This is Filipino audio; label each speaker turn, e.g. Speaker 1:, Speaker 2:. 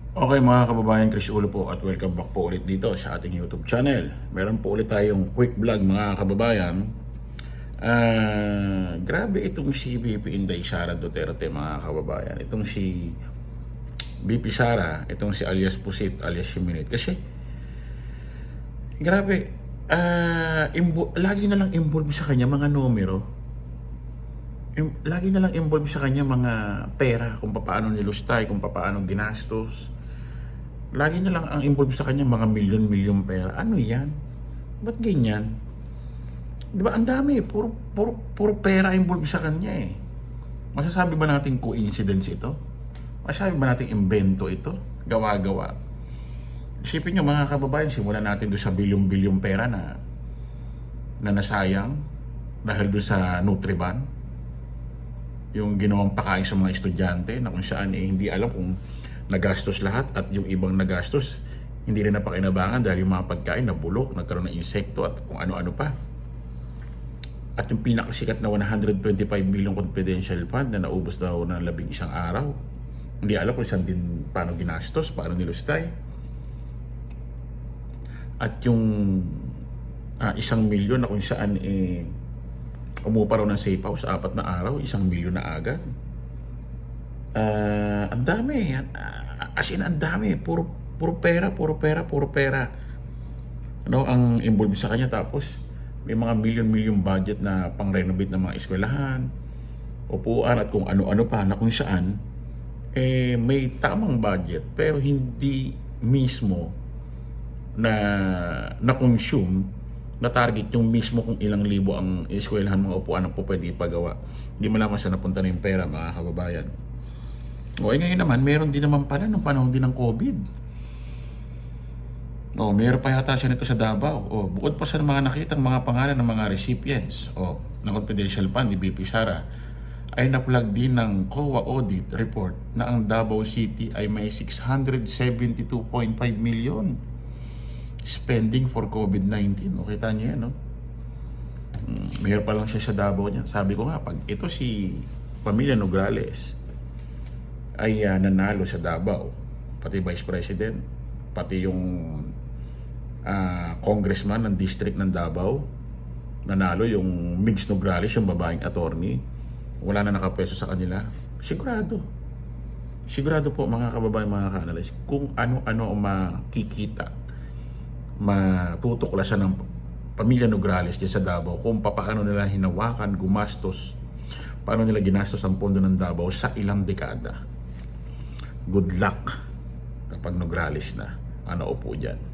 Speaker 1: Okay mga kababayan, Chris Ulo po at welcome back po ulit dito sa ating YouTube channel. Meron po ulit tayong quick vlog mga kababayan. Grabe itong si VP Inday Sara Duterte mga kababayan. Itong si VP Sara, itong si alias Pusit, alias Siminit. Kasi grabe, lagi na lang involved sa kanya mga numero. Lagi na lang involved sa kanya mga pera, kung paano nilustay, kung paano ginastos. Lagi na lang ang involved sa kanya mga milyon-milyon pera. Ano yan? Ba't ganyan? Di ba ang dami, puro pera involved sa kanya eh. Masasabi ba natin coincidence ito? Masasabi ba natin invento ito? Gawa-gawa. Isipin nyo mga kababayan, simulan natin doon sa bilyong-bilyong pera na nasayang dahil doon sa Nutriban. Yung ginawang pakain sa mga estudyante na kung saan hindi alam kung nagastos lahat at yung ibang nagastos hindi rin napakinabangan dahil yung mga pagkain nabulok, nagkaroon ng insekto at kung ano-ano pa. At yung pinakasikat na 125 million confidential fund na naubos daw ng 11 araw. Hindi alam kung saan din paano ginastos, paano nilustay. At yung 1 milyon na kung saan umupa raw ng safe house 4 na araw, 1 milyon na agad. Ang dami. As in, ang dami. Puro pera. Ano ang involved sa kanya? Tapos, may mga million budget na pang-renovate ng mga eskwelahan, upuan at kung ano-ano pa na kung saan, may tamang budget pero hindi mismo na-consume na target yung mismo kung ilang libo ang eskwelahan, mga upuan na po pwede ipagawa. Hindi malaman saan napunta na yung pera mga kababayan. Ngayon naman, meron din naman pala nung panahon din ng COVID. Meron pa yata siya nito sa Davao. Bukod pa sa mga nakitang mga pangalan ng mga recipients ng confidential fund ni BP Sara, ay na-plug din ng COA audit report na ang Davao City ay may 672.5 million spending for COVID-19. Kita niyo yan, no? Meron pa lang siya sa Davao niya. Sabi ko nga, pag ito si Pamilya Nograles ay nanalo sa Davao, pati Vice President, pati yung congressman ng district ng Davao, nanalo yung Migs Nograles, yung babaeng attorney, wala na nakapwesto sa kanila. Sigurado po mga kababayan, mga ka-analyst, kung ano-ano makikita, matutuklasan ng Pamilya Nograles dyan sa Davao, kung paano nila hinawakan, gumastos, paano nila ginastos ang pondo ng Davao sa ilang dekada. Good luck kapag Nograles na upo dyan.